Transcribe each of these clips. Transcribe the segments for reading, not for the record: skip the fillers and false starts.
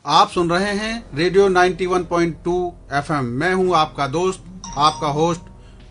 आप सुन रहे हैं रेडियो 91.2 FM। मैं हूं आपका दोस्त, आपका होस्ट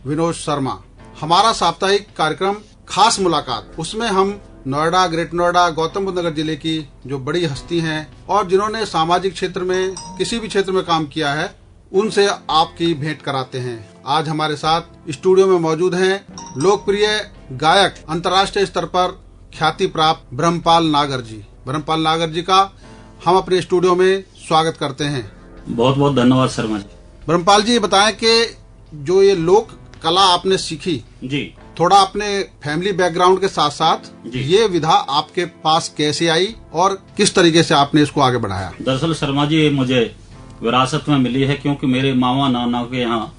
विनोद शर्मा। हमारा साप्ताहिक कार्यक्रम खास मुलाकात, उसमें हम नोएडा, ग्रेट नोएडा, गौतम बुद्ध नगर जिले की जो बड़ी हस्ती हैं और जिन्होंने सामाजिक क्षेत्र में किसी भी क्षेत्र में काम किया है, उनसे आपकी भेंट कराते हैं। आज हमारे साथ स्टूडियो में मौजूद हैं लोकप्रिय गायक, अंतर्राष्ट्रीय स्तर पर ख्याति प्राप्त ब्रह्मपाल नागर जी। ब्रह्मपाल नागर जी का हम अपने स्टूडियो में स्वागत करते हैं। बहुत बहुत धन्यवाद शर्मा जी। ब्रह्मपाल जी, बताएं कि जो ये लोक कला आपने सीखी जी, थोड़ा अपने फैमिली बैकग्राउंड के साथ साथ ये विधा आपके पास कैसे आई और किस तरीके से आपने इसको आगे बढ़ाया? दरअसल शर्मा जी, मुझे विरासत में मिली है, क्योंकि मेरे मामा नाना के यहाँ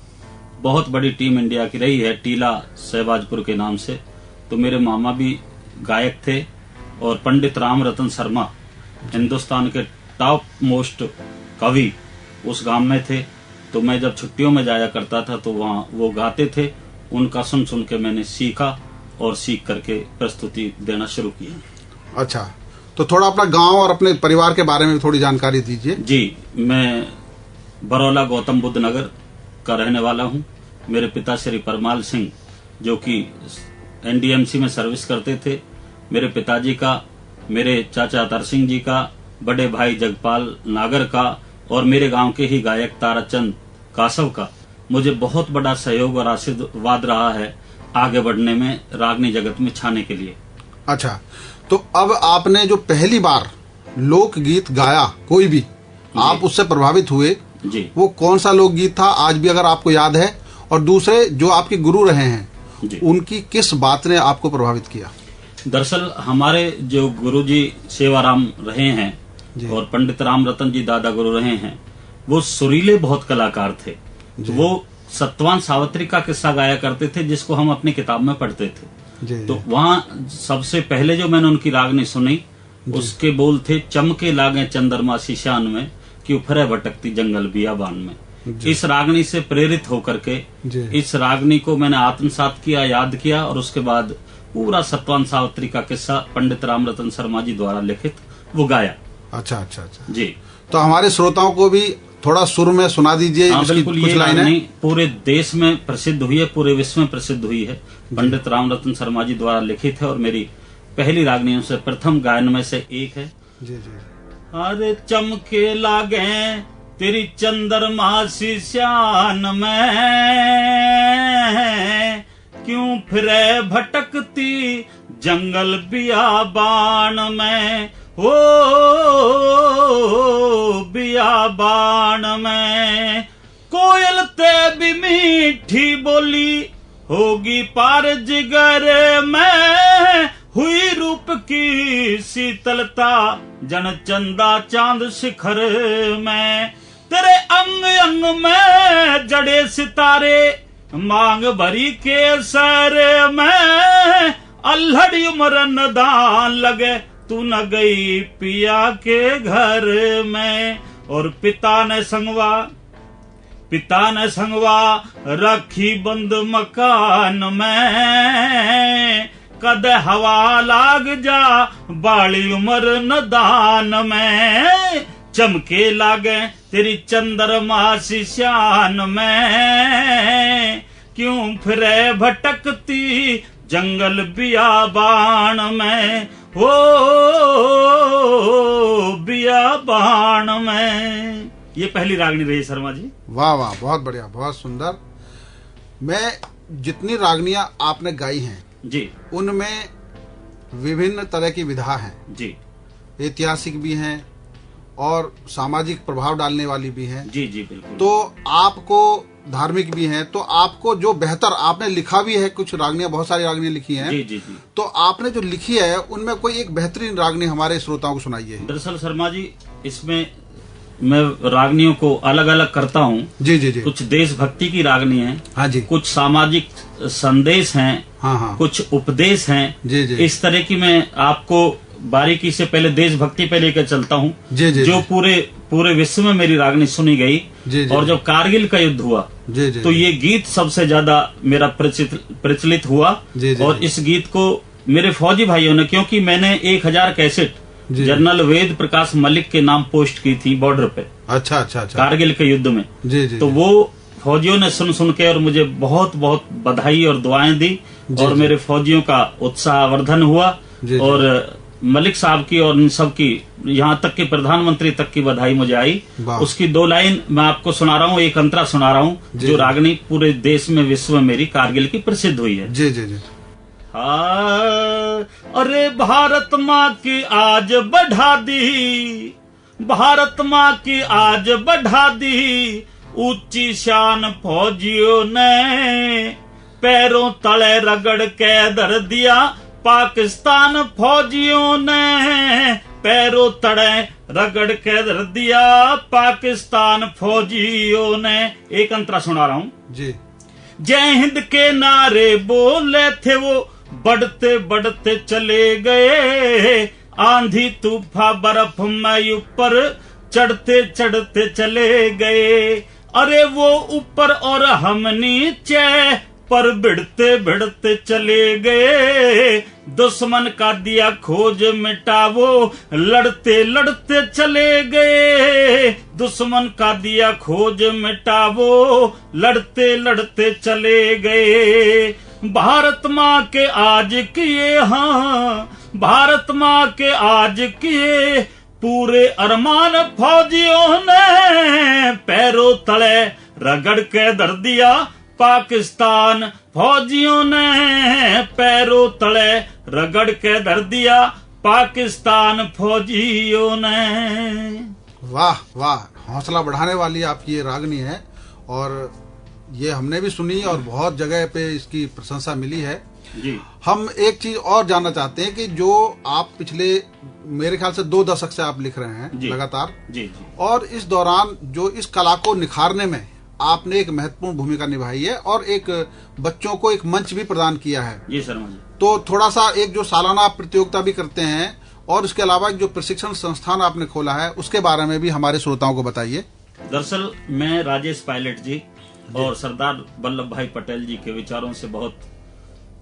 बहुत बड़ी टीम इंडिया की रही है, टीला सहबाजपुर के नाम से। तो मेरे मामा भी गायक थे और पंडित राम रतन शर्मा हिंदुस्तान के टॉप मोस्ट कवि उस गांव में थे। तो मैं जब छुट्टियों में जाया करता था तो वहाँ वो गाते थे, उनका सुन सुन के मैंने सीखा और सीख करके प्रस्तुति देना शुरू किया। अच्छा, तो थोड़ा अपना गांव और अपने परिवार के बारे में थोड़ी जानकारी दीजिए। जी, मैं बरौला गौतम बुद्ध नगर का रहने वाला हूँ। मेरे पिता श्री परमाल सिंह जो कि एनडीएमसी में सर्विस करते थे, मेरे पिताजी का, मेरे चाचा अतर सिंह जी का, बड़े भाई जगपाल नागर का और मेरे गांव के ही गायक ताराचंद कासव का मुझे बहुत बड़ा सहयोग और आशीर्वाद रहा है आगे बढ़ने में, रागनी जगत में छाने के लिए। अच्छा, तो अब आपने जो पहली बार लोकगीत गाया कोई भी, आप उससे प्रभावित हुए जी, वो कौन सा लोकगीत था, आज भी अगर आपको याद है? और दूसरे जो आपके गुरु रहे हैं जी, उनकी किस बात ने आपको प्रभावित किया? दरअसल हमारे जो गुरुजी सेवाराम रहे हैं और पंडित राम रतन जी दादा गुरु रहे हैं, वो सुरीले बहुत कलाकार थे। तो वो सत्यवान सावित्री का किस्सा गाया करते थे, जिसको हम अपनी किताब में पढ़ते थे। तो वहाँ सबसे पहले जो मैंने उनकी रागनी सुनी, उसके बोल थे, चमके लागे चंद्रमा शीशान में, कि उफरे भटकती जंगल बियाबान में। इस रागनी से प्रेरित होकर के इस रागनी को मैंने आत्मसात किया, याद किया, और उसके बाद पूरा सत्यवान सावित्री का किस्सा पंडित राम रतन शर्मा जी द्वारा लिखित वो गाया। अच्छा अच्छा अच्छा जी, तो हमारे श्रोताओं को भी थोड़ा सुर में सुना दीजिए। बिल्कुल, ये रागनी पूरे देश में प्रसिद्ध हुई है, पूरे विश्व में प्रसिद्ध हुई है, पंडित राम रतन शर्मा जी द्वारा लिखित है और मेरी पहली रागनियों से प्रथम गायन में से एक है। जी जी। अरे चमके लागे तेरी चंद्रमा सी शान में, क्यों फिरे भटकती जंगल बियाबान में, ओ बियाबान में। कोयल ते भी मीठी बोली होगी पार जिगर में, हुई रूप की शीतलता जन चंदा चांद शिखर में। तेरे अंग अंग में जड़े सितारे, मांग भरी केसर में। अल्हड़ी उम्र नदान लगे, तू न गई पिया के घर में। और पिता ने संगवा रखी बंद मकान में, कद हवा लाग जा बाली उम्र नदान में। चमके लागे तेरी चंद्रमा सी शान में, क्यों फिरे भटकती जंगल बियाबान में, हो बियाबान में। ये पहली रागनी रही शर्मा जी। वाह वाह, बहुत बढ़िया, बहुत सुंदर। मैं जितनी रागनियां आपने गाई हैं जी, उनमें विभिन्न तरह की विधा हैं जी, ऐतिहासिक भी हैं और सामाजिक प्रभाव डालने वाली भी हैं। जी जी, बिल्कुल। तो आपको धार्मिक भी हैं, तो आपको जो बेहतर, आपने लिखा भी है कुछ रागनियां, बहुत सारी रागनियां लिखी हैं। जी जी जी। तो आपने जो लिखी है उनमें कोई एक बेहतरीन रागनी हमारे श्रोताओं को सुनाइए। दरअसल शर्मा जी, इसमें मैं रागनियों को अलग अलग करता हूँ। जी जी जी। कुछ देशभक्ति की रागनी है, हाँ जी, कुछ सामाजिक संदेश हैं, हाँ हाँ, कुछ उपदेश हैं। जी जी। इस तरह की मैं आपको बारीकी से पहले देशभक्ति पे लेकर चलता हूँ, जो पूरे विश्व में मेरी रागनी सुनी गई। जी, और जब कारगिल का युद्ध हुआ जी, जी, तो ये गीत सबसे ज्यादा मेरा प्रचलित हुआ। जी, जी, और इस गीत को मेरे फौजी भाइयों ने, क्योंकि मैंने 1000 कैसेट जनरल वेद प्रकाश मलिक के नाम पोस्ट की थी बॉर्डर पे। अच्छा अच्छा अच्छा। कारगिल के युद्ध में। जी जी। तो वो फौजियों ने सुन के और मुझे बहुत बहुत बधाई और दुआएं दी और मेरे फौजियों का उत्साहवर्धन हुआ। और मलिक साहब की और इन सब की, यहाँ तक कि प्रधानमंत्री तक की बधाई मुझे आई। उसकी 2 लाइन मैं आपको सुना रहा हूँ, एक अंतरा सुना रहा हूँ जो रागनी पूरे देश में विश्व में मेरी कारगिल की प्रसिद्ध हुई है। जी जी जी। अरे भारत माँ की आज बढ़ा दी, भारत माँ की आज बढ़ा दी, ऊंची शान फौजियों ने पैरों तले रगड़ के धर दिया, पाकिस्तान फौजियों ने पैरों तले रगड़ के धर दिया, पाकिस्तान फौजियों ने। एक अंतरा सुना रहा हूँ जी। जय हिंद के नारे बोले थे वो, बढ़ते बढ़ते चले गए, आंधी तूफान बर्फ में ऊपर चढ़ते चढ़ते चले गए। अरे वो ऊपर और हम नीचे, पर भिड़ते भिड़ते चले गए, दुश्मन का दिया खोज मिटावो, लड़ते लड़ते चले गए, दुश्मन का दिया खोज मिटावो, लड़ते लड़ते चले गए। भारत माँ के आज किए, हाँ भारत माँ के आज किए, पूरे अरमान फौजियों ने पैरों तले रगड़ के धर दिया, पाकिस्तान फौजियों ने पैरों तले रगड़ के धर दिया, पाकिस्तान फौजियों ने। वाह वाह, हौसला बढ़ाने वाली आपकी ये रागनी है और ये हमने भी सुनी और बहुत जगह पे इसकी प्रशंसा मिली है जी। हम एक चीज और जानना चाहते हैं कि जो आप पिछले मेरे ख्याल से 2 दशक से आप लिख रहे हैं लगातार जी, और इस दौरान जो इस कला को निखारने में आपने एक महत्वपूर्ण भूमिका निभाई है और एक बच्चों को एक मंच भी प्रदान किया है। जी शर्मा जी। तो थोड़ा सा एक जो सालाना प्रतियोगिता भी करते हैं और इसके अलावा एक जो प्रशिक्षण संस्थान आपने खोला है उसके बारे में भी हमारे श्रोताओं को बताइए। दरअसल मैं राजेश पायलट जी और सरदार वल्लभ भाई पटेल जी के विचारों से बहुत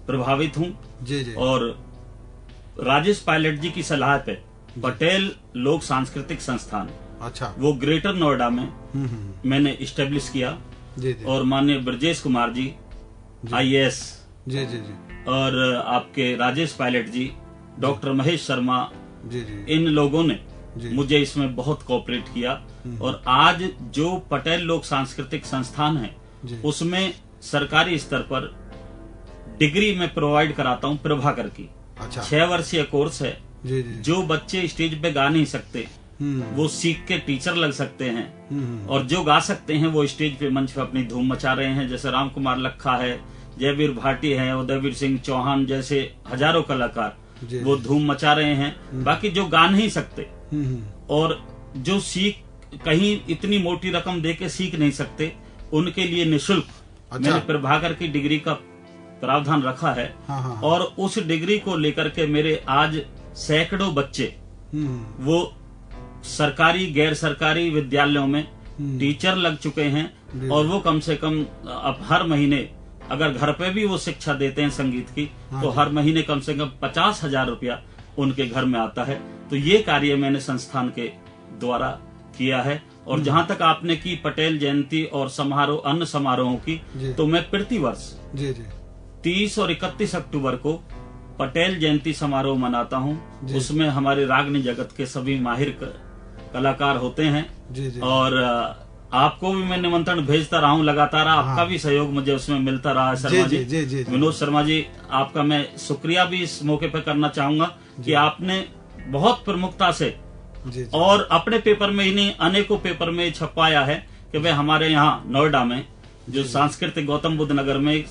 प्रभावित हूँ। जी जी। और राजेश पायलट जी की सलाह पे पटेल लोक सांस्कृतिक संस्थान, अच्छा, वो ग्रेटर नोएडा में मैंने इस्टेब्लिश किया। जी जी। और माननीय ब्रजेश कुमार जी IAS, जी जी जी, और आपके राजेश पायलट जी, डॉक्टर महेश शर्मा, जी जी, इन लोगों ने मुझे इसमें बहुत कोऑपरेट किया। और आज जो पटेल लोक सांस्कृतिक संस्थान है उसमें सरकारी स्तर पर डिग्री में प्रोवाइड कराता हूँ प्रभाकर की। अच्छा, 6 वर्षीय कोर्स है। जी जी। जो बच्चे स्टेज पे गा नहीं सकते वो सीख के टीचर लग सकते हैं और जो गा सकते हैं वो स्टेज पे मंच पे अपनी धूम मचा रहे हैं। जैसे राम कुमार लखा है, जयवीर भाटी है, उदयवीर सिंह चौहान जैसे हजारों कलाकार वो धूम मचा रहे हैं। बाकी जो गा नहीं सकते और जो सीख कहीं इतनी मोटी रकम दे के सीख नहीं सकते उनके लिए निःशुल्क मैंने प्रभाकर की डिग्री का प्रावधान रखा है। और उस डिग्री को लेकर के मेरे आज सैकड़ों बच्चे वो सरकारी गैर सरकारी विद्यालयों में टीचर लग चुके हैं। और वो कम से कम अब हर महीने अगर घर पे भी वो शिक्षा देते हैं संगीत की तो हर महीने कम से कम 50,000 रुपया उनके घर में आता है। तो ये कार्य मैंने संस्थान के द्वारा किया है। और जहाँ तक आपने की पटेल जयंती और समारोह अन्य समारोहों की, तो मैं प्रति वर्ष 30 और 31 अक्टूबर को पटेल जयंती समारोह मनाता हूँ। उसमें हमारे रागनी जगत के सभी माहिर कलाकार होते हैं। और आपको भी मैं निमंत्रण भेजता रहा हूँ लगातार, आपका भी सहयोग मुझे उसमें मिलता रहा है शर्मा जी। विनोद शर्मा जी, आपका मैं शुक्रिया भी इस मौके पर करना चाहूंगा कि आपने बहुत प्रमुखता से और अपने पेपर में ही नहीं अनेकों पेपर में छपाया है कि भाई हमारे यहाँ नोएडा में जो सांस्कृतिक गौतम बुद्ध नगर में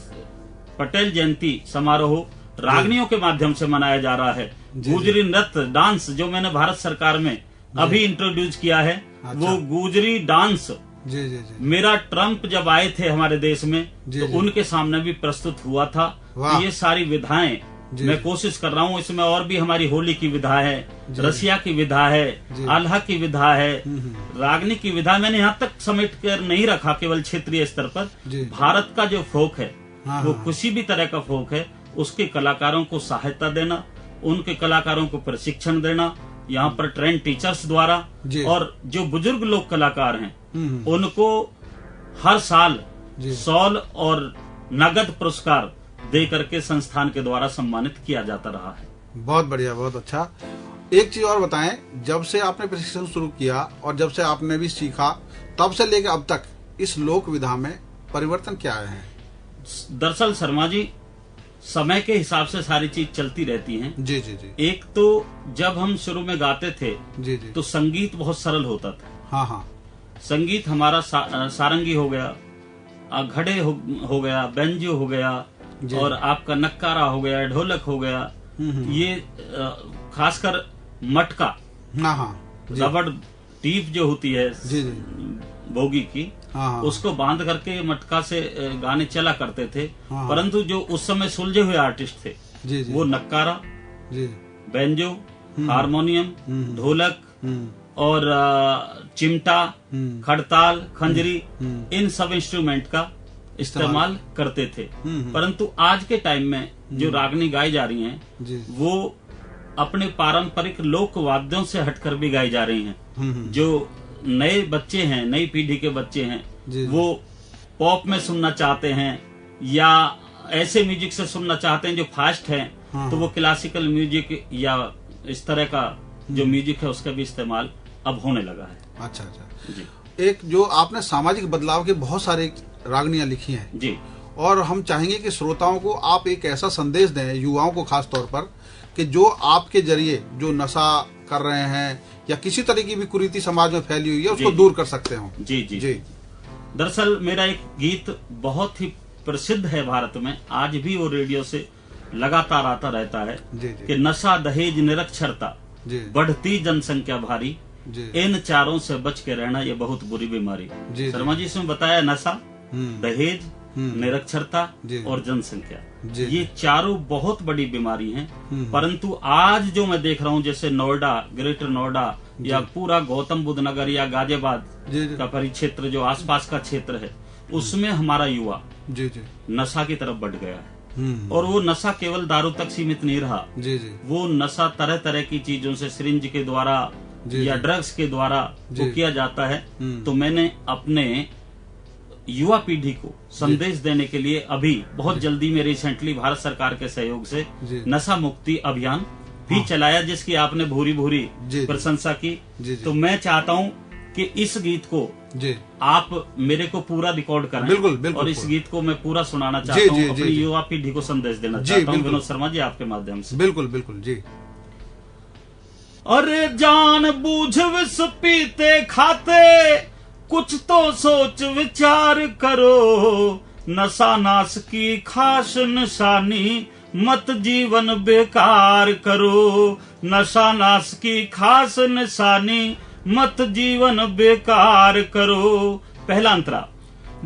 पटेल जयंती समारोह रागनियों के माध्यम से मनाया जा रहा है। गुजरी नृत्य डांस जो मैंने भारत सरकार में अभी इंट्रोड्यूस किया है, वो गुजरी डांस मेरा ट्रम्प जब आए थे हमारे देश में तो उनके सामने भी प्रस्तुत हुआ था। तो ये सारी विधाएं मैं कोशिश कर रहा हूँ। इसमें और भी हमारी होली की विधा है, रसिया की विधा है, आल्हा की विधा है, रागनी की विधा। मैंने यहाँ तक समेट कर नहीं रखा केवल क्षेत्रीय स्तर पर। भारत का जो फोक है वो किसी भी तरह का फोक है, उसके कलाकारों को सहायता देना, उनके कलाकारों को प्रशिक्षण देना यहाँ पर ट्रेन टीचर्स द्वारा जी। और जो बुजुर्ग लोग कलाकार हैं उनको हर साल शॉल और नगद पुरस्कार दे करके संस्थान के द्वारा सम्मानित किया जाता रहा है। बहुत बढ़िया, बहुत अच्छा। एक चीज और बताएं, जब से आपने प्रशिक्षण शुरू किया और जब से आपने भी सीखा, तब से लेकर अब तक इस लोक विधा में परिवर्तन क्या आए हैं? दरअसल शर्मा जी, समय के हिसाब से सारी चीज चलती रहती हैं। जी जी जी। एक तो जब हम शुरू में गाते थे जी जी। तो संगीत बहुत सरल होता था। हाँ हाँ। संगीत हमारा सारंगी हो गया, घड़े हो गया, बेंजो हो गया और आपका नक्कारा हो गया, ढोलक हो गया, ये खासकर मटका, हाँ हाँ, रबड़ टीप जो होती है जी जी, बोगी की, हाँ, उसको बांध करके मटका से गाने चला करते थे। हाँ, परंतु जो उस समय सुलझे हुए आर्टिस्ट थे जी जी, वो नक्कारा, जी, बेंजो, हारमोनियम, ढोलक और चिमटा, खड़ताल, खंजरी, इन सब इंस्ट्रूमेंट का इस्तेमाल करते थे। परंतु आज के टाइम में जो रागनी गाई जा रही हैं वो अपने पारंपरिक लोक वाद्यों से हटकर भी गाई जा रही हैं। जो नए बच्चे हैं, नई पीढ़ी के बच्चे हैं, वो पॉप में सुनना चाहते हैं या ऐसे म्यूजिक से सुनना चाहते हैं जो फास्ट है, तो वो क्लासिकल म्यूजिक या इस तरह का जो म्यूजिक है उसका भी इस्तेमाल अब होने लगा है। अच्छा अच्छा जी। एक जो आपने सामाजिक बदलाव के बहुत सारे रागनियां लिखी हैं जी, और हम चाहेंगे कि श्रोताओं को आप एक ऐसा संदेश दें, युवाओं को खास तौर पर, कि जो आपके जरिए जो नशा कर रहे हैं या किसी तरह की भी कुरीति समाज में फैली हुई है उसको दूर कर सकते हो। जी जी जी। दरअसल मेरा एक गीत बहुत ही प्रसिद्ध है भारत में, आज भी वो रेडियो से लगातार आता रहता है कि नशा, दहेज, निरक्षरता, बढ़ती जनसंख्या भारी, इन चारों से बच के रहना ये बहुत बुरी बीमारी। शर्मा जी इसमें बताया नशा, दहेज, निरक्षरता और जनसंख्या, ये चारों बहुत बड़ी बीमारी हैं। परंतु आज जो मैं देख रहा हूँ, जैसे नोएडा, ग्रेटर नोएडा या पूरा गौतम बुद्ध नगर या गाजियाबाद का परिक्षेत्र जो आसपास का क्षेत्र है, उसमें हमारा युवा नशा की तरफ बढ़ गया है। और वो नशा केवल दारू तक सीमित नहीं रहा, वो नशा तरह तरह की चीजों से, सिरिंज के द्वारा या ड्रग्स के द्वारा वो किया जाता है। तो मैंने अपने युवा पीढ़ी को संदेश देने के लिए अभी बहुत जल्दी में रिसेंटली भारत सरकार के सहयोग से नशा मुक्ति अभियान भी चलाया, जिसकी आपने भूरी भूरी प्रशंसा की। तो मैं चाहता हूं कि इस गीत को आप मेरे को पूरा रिकॉर्ड करें। बिल्कुल, बिल्कुल, और इस गीत को मैं पूरा सुनाना चाहता हूं, अपनी युवा पीढ़ी को संदेश देना चाहता हूं विनोद शर्मा जी आपके माध्यम से। बिल्कुल बिल्कुल जी। अरे जान बूझ विष पीते खाते, कुछ तो सोच विचार करो, नशा नाश की खास निशानी, मत जीवन बेकार करो। नशा नाश की खास निशानी, मत जीवन बेकार करो। पहला अंतरा,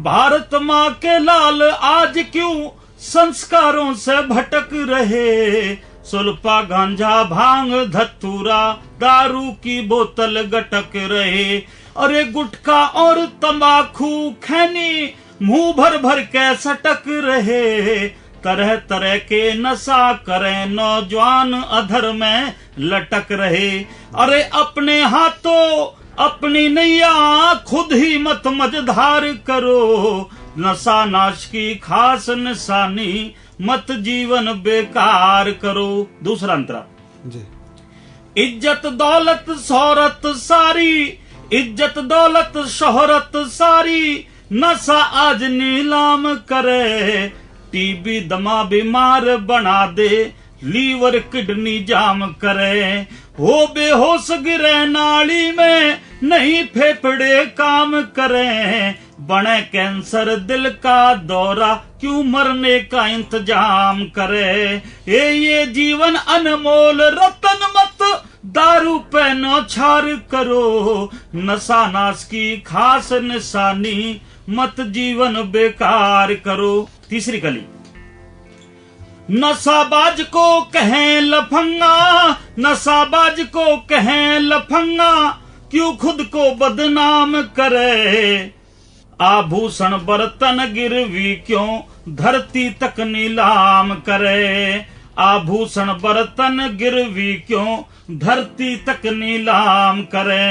भारत माँ के लाल आज क्यों संस्कारों से भटक रहे, सुल्फा, गांजा, भांग, धतूरा, दारू की बोतल गटक रहे। अरे गुटखा और तंबाकू खैनी मुंह भर भर के सटक रहे, तरह तरह के नशा करे नौजवान अधर में लटक रहे। अरे अपने हाथों अपनी नैया खुद ही मत मझधार करो, नशा नाश की खास निशानी, मत जीवन बेकार करो। दूसरा अंतरा, इज्जत दौलत शोहरत सारी, इज्जत दौलत शोहरत सारी, नशा आज नीलाम करे, टीबी दमा बीमार बना दे, लीवर किडनी जाम करे, हो बेहोश गिरे नाली में, नहीं फेफड़े काम करें, बने कैंसर दिल का दौरा, क्यों मरने का इंतजाम करे। ये जीवन अनमोल रतन, मत दारू पे नौछार करो, नशा नाश की खास निशानी, मत जीवन बेकार करो। तीसरी कली, नशाबाज को कहें लफंगा, नशाबाज को कहें लफंगा, क्यों खुद को बदनाम करे, आभूषण बर्तन गिरवी क्यों धरती तक नीलाम करे। आभूषण बर्तन गिरवी क्यों धरती तक नीलाम करे।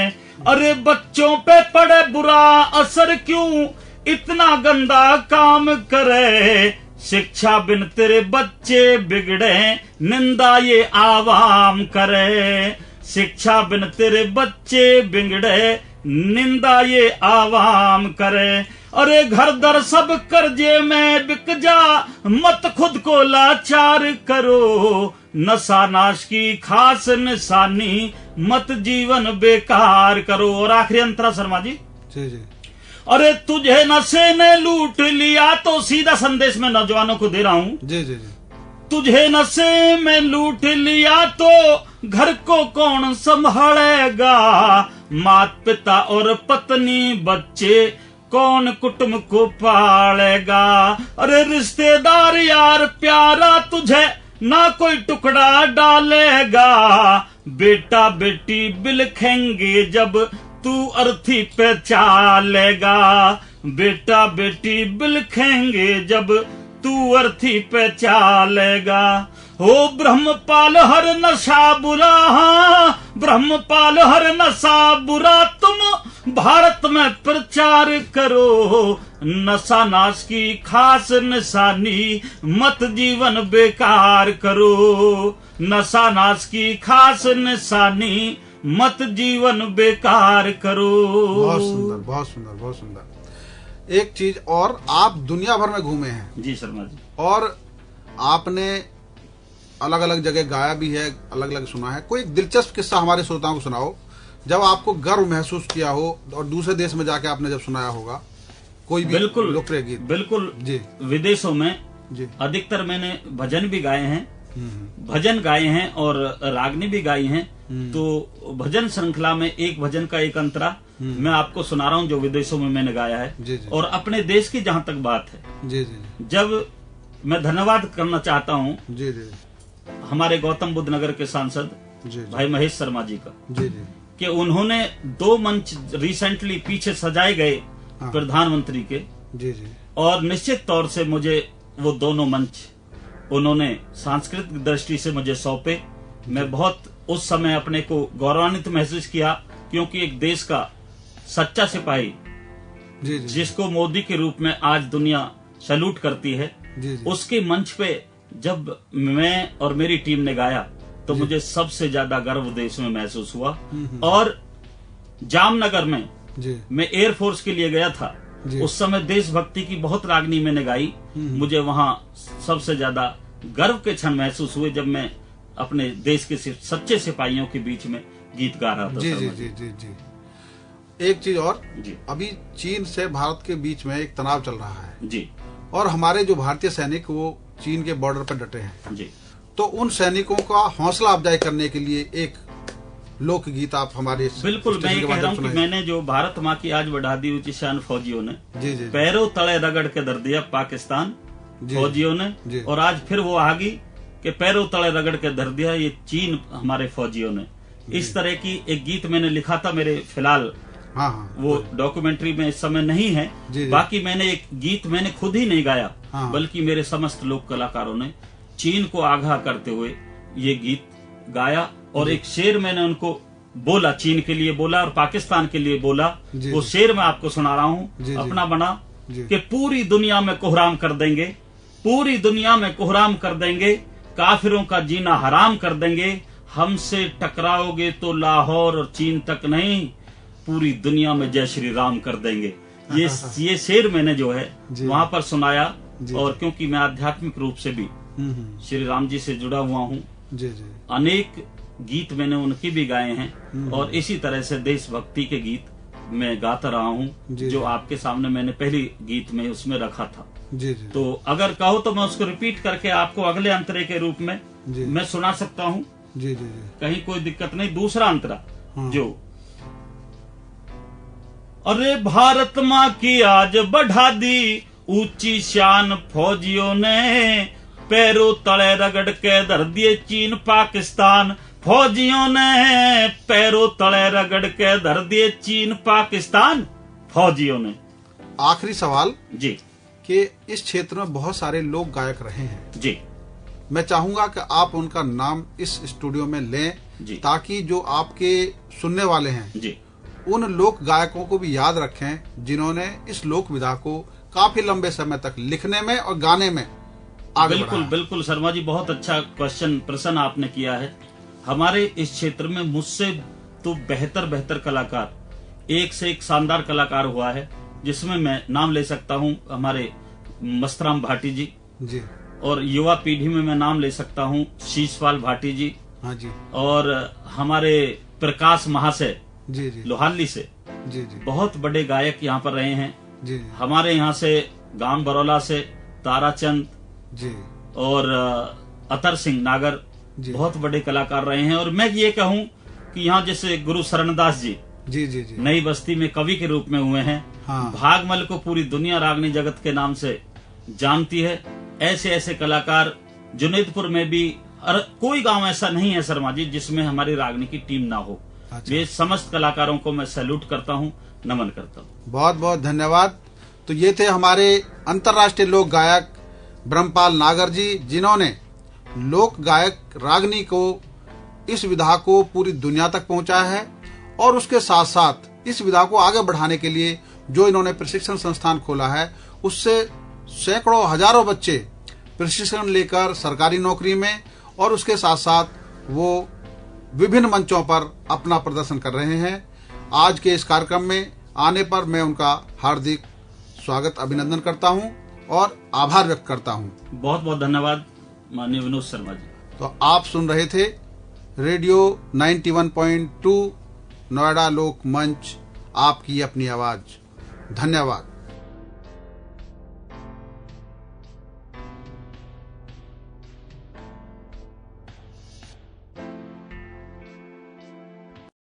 अरे बच्चों पे पड़े बुरा असर क्यों इतना गंदा काम करे। शिक्षा बिन तेरे बच्चे बिगड़े निंदा ये आवाम करे। शिक्षा बिन तेरे बच्चे बिगड़े निंदा ये आवाम करे। अरे घर दर सब कर्जे में बिक जा मत खुद को लाचार करो। नशा नाश की खास निशानी मत जीवन बेकार करो। और आखिरी अंतरा शर्मा जी। जी। अरे तुझे नशे ने लूट लिया, तो सीधा संदेश मैं नौजवानों को दे रहा हूँ। जी। तुझे नशे में लूट लिया तो घर को कौन संभालेगा। माता पिता और पत्नी बच्चे कौन कुटुंब को पालेगा। अरे रिश्तेदार यार प्यारा तुझे ना कोई टुकड़ा डालेगा। बेटा बेटी बिलखेंगे जब तू अर्थी पे चालेगा। बेटा बेटी बिलखेंगे जब तू अर्थी पे चालेगा। हो ब्रह्मपाल हर नशा बुरा, ब्रह्मपाल हर नशा बुरा, तुम भारत में प्रचार करो। नशा नाश की खास निशानी मत जीवन बेकार करो। नशा नाश की खास निशानी मत जीवन बेकार करो। बहुत सुंदर, बहुत सुंदर, बहुत सुंदर। एक चीज और, आप दुनिया भर में घूमे हैं। जी शर्मा जी। और आपने अलग अलग जगह गाया भी है, अलग अलग सुना है। कोई एक दिलचस्प किस्सा हमारे श्रोताओं को सुनाओ जब आपको गर्व महसूस किया हो और दूसरे देश में जाके आपने जब सुनाया होगा कोई भी लोकप्रिय गीत। बिल्कुल जी। विदेशों में जी अधिकतर मैंने भजन भी गाए हैं, भजन गाए हैं और रागनी भी गाई हैं। तो भजन श्रृंखला में एक भजन का एक अंतरा मैं आपको सुना रहा हूँ जो विदेशों में मैंने गाया है। जी। और अपने देश की जहाँ तक बात है, जी। जब मैं धन्यवाद करना चाहता हूँ जी। हमारे गौतम बुद्ध नगर के सांसद जी। भाई महेश शर्मा जी का, जी। कि उन्होंने 2 मंच रिसेंटली पीछे सजाए गए प्रधानमंत्री के। जी। और निश्चित तौर से मुझे वो दोनों मंच उन्होंने सांस्कृतिक दृष्टि से मुझे सौंपे। मैं बहुत उस समय अपने को गौरवान्वित महसूस किया, क्योंकि एक देश का सच्चा सिपाही जी। जिसको मोदी के रूप में आज दुनिया सैल्यूट करती है, उसके मंच पे जब मैं और मेरी टीम ने गाया तो मुझे सबसे ज्यादा गर्व देश में महसूस हुआ। और जामनगर में मैं एयरफोर्स के लिए गया था, उस समय देशभक्ति की बहुत रागनी मैंने गाई। मुझे वहां सबसे ज्यादा गर्व के क्षण महसूस हुए जब मैं अपने देश के सच्चे सिपाहियों के बीच में गीत गा रहा था। जी। एक चीज और जी, अभी चीन से भारत के बीच में एक तनाव चल रहा है जी, और हमारे जो भारतीय सैनिक वो चीन के बॉर्डर पर डटे हैं जी। तो उन सैनिकों का हौसला अफजाई करने के लिए एक लोकगीत आप हमारे बिल्कुल मैं ये कह रहा हूँ कि मैंने जो भारत माँ की आज बढ़ा दी ऊंची शान फौजियों ने, जी। पैरों तले रगड़ के दर दिया पाकिस्तान फौजियों ने, और आज फिर वो आ गई कि पैरों तले रगड़ के धर दिया ये चीन हमारे फौजियों ने। इस तरह की एक गीत मैंने लिखा था, मेरे फिलहाल वो डॉक्यूमेंट्री में इस समय नहीं है। बाकी मैंने एक गीत मैंने खुद ही नहीं गाया, बल्कि मेरे समस्त लोक कलाकारों ने चीन को आगाह करते हुए ये गीत गाया। और एक शेर मैंने उनको बोला, चीन के लिए बोला और पाकिस्तान के लिए बोला। वो शेर मैं आपको सुना रहा हूँ, अपना बना कि पूरी दुनिया में कोहराम कर देंगे, पूरी दुनिया में कोहराम कर देंगे, काफिरों का जीना हराम कर देंगे। हमसे टकराओगे तो लाहौर और चीन तक नहीं, पूरी दुनिया में जय श्री राम कर देंगे। ये शेर मैंने जो है वहां पर सुनाया। और क्योंकि मैं आध्यात्मिक रूप से भी श्री राम जी से जुड़ा हुआ हूँ, अनेक गीत मैंने उनके भी गाए हैं और इसी तरह से देशभक्ति के गीत मैं गाता रहा हूँ, जो आपके सामने मैंने पहली गीत में उसमें रखा था। तो अगर कहो तो मैं उसको रिपीट करके आपको अगले अंतरे के रूप में मैं सुना सकता हूँ। कहीं कोई दिक्कत नहीं। दूसरा अंतरा जो, अरे भारत माँ की आज बढ़ा दी ऊंची शान फौजियों ने, पैरों तले रगड़ के धर दिए चीन पाकिस्तान फौजियों ने, पैरों तले रगड़ के धर दिए चीन पाकिस्तान फौजियों ने। आखिरी सवाल जी, कि इस क्षेत्र में बहुत सारे लोक गायक रहे हैं जी, मैं चाहूंगा कि आप उनका नाम इस स्टूडियो में लें जी। ताकि जो आपके सुनने वाले हैं जी। उन लोक गायकों को भी याद रखें जिन्होंने इस लोक विधा को काफी लंबे समय तक लिखने में और गाने में आगे बिल्कुल बढ़ाया। बिल्कुल शर्मा जी, बहुत अच्छा प्रश्न आपने किया है। हमारे इस क्षेत्र में मुझसे तो बेहतर कलाकार, एक से एक शानदार कलाकार हुआ है, जिसमें मैं नाम ले सकता हूं हमारे मस्तराम भाटी जी जी। और युवा पीढ़ी में मैं नाम ले सकता हूं शीशपाल भाटी जी। हाँ जी। और हमारे प्रकाश महाशय जी जी लोहाली से जी जी बहुत बड़े गायक यहाँ पर रहे हैं। जी हमारे यहाँ से गांव बरौला से ताराचंद जी और अतर सिंह नागर जी। बहुत बड़े कलाकार रहे हैं। और मैं ये कहूँ कि यहाँ जैसे गुरु शरणदास जी जी जी जी नई बस्ती में कवि के रूप में हुए हैं। हाँ। भागमल को पूरी दुनिया रागनी जगत के नाम से जानती है। ऐसे ऐसे कलाकार जुनेदपुर में भी, कोई गांव ऐसा नहीं है शर्मा जी जिसमें हमारी रागनी की टीम ना हो। अच्छा। ये समस्त कलाकारों को मैं सैल्यूट करता हूँ, नमन करता हूँ। बहुत बहुत धन्यवाद। तो ये थे हमारे अंतर्राष्ट्रीय लोक गायक ब्रह्मपाल नागर जी, जिन्होंने लोक गायक रागनी को, इस विधा को पूरी दुनिया तक पहुंचाया है और उसके साथ साथ इस विधा को आगे बढ़ाने के लिए जो इन्होंने प्रशिक्षण संस्थान खोला है, उससे सैकड़ों हजारों बच्चे प्रशिक्षण लेकर सरकारी नौकरी में और उसके साथ साथ वो विभिन्न मंचों पर अपना प्रदर्शन कर रहे हैं। आज के इस कार्यक्रम में आने पर मैं उनका हार्दिक स्वागत अभिनंदन करता हूं और आभार व्यक्त करता हूं। बहुत बहुत धन्यवाद माननीय विनोद शर्मा जी। तो आप सुन रहे थे रेडियो 91.2 नोएडा लोक मंच, आपकी अपनी आवाज। धन्यवाद।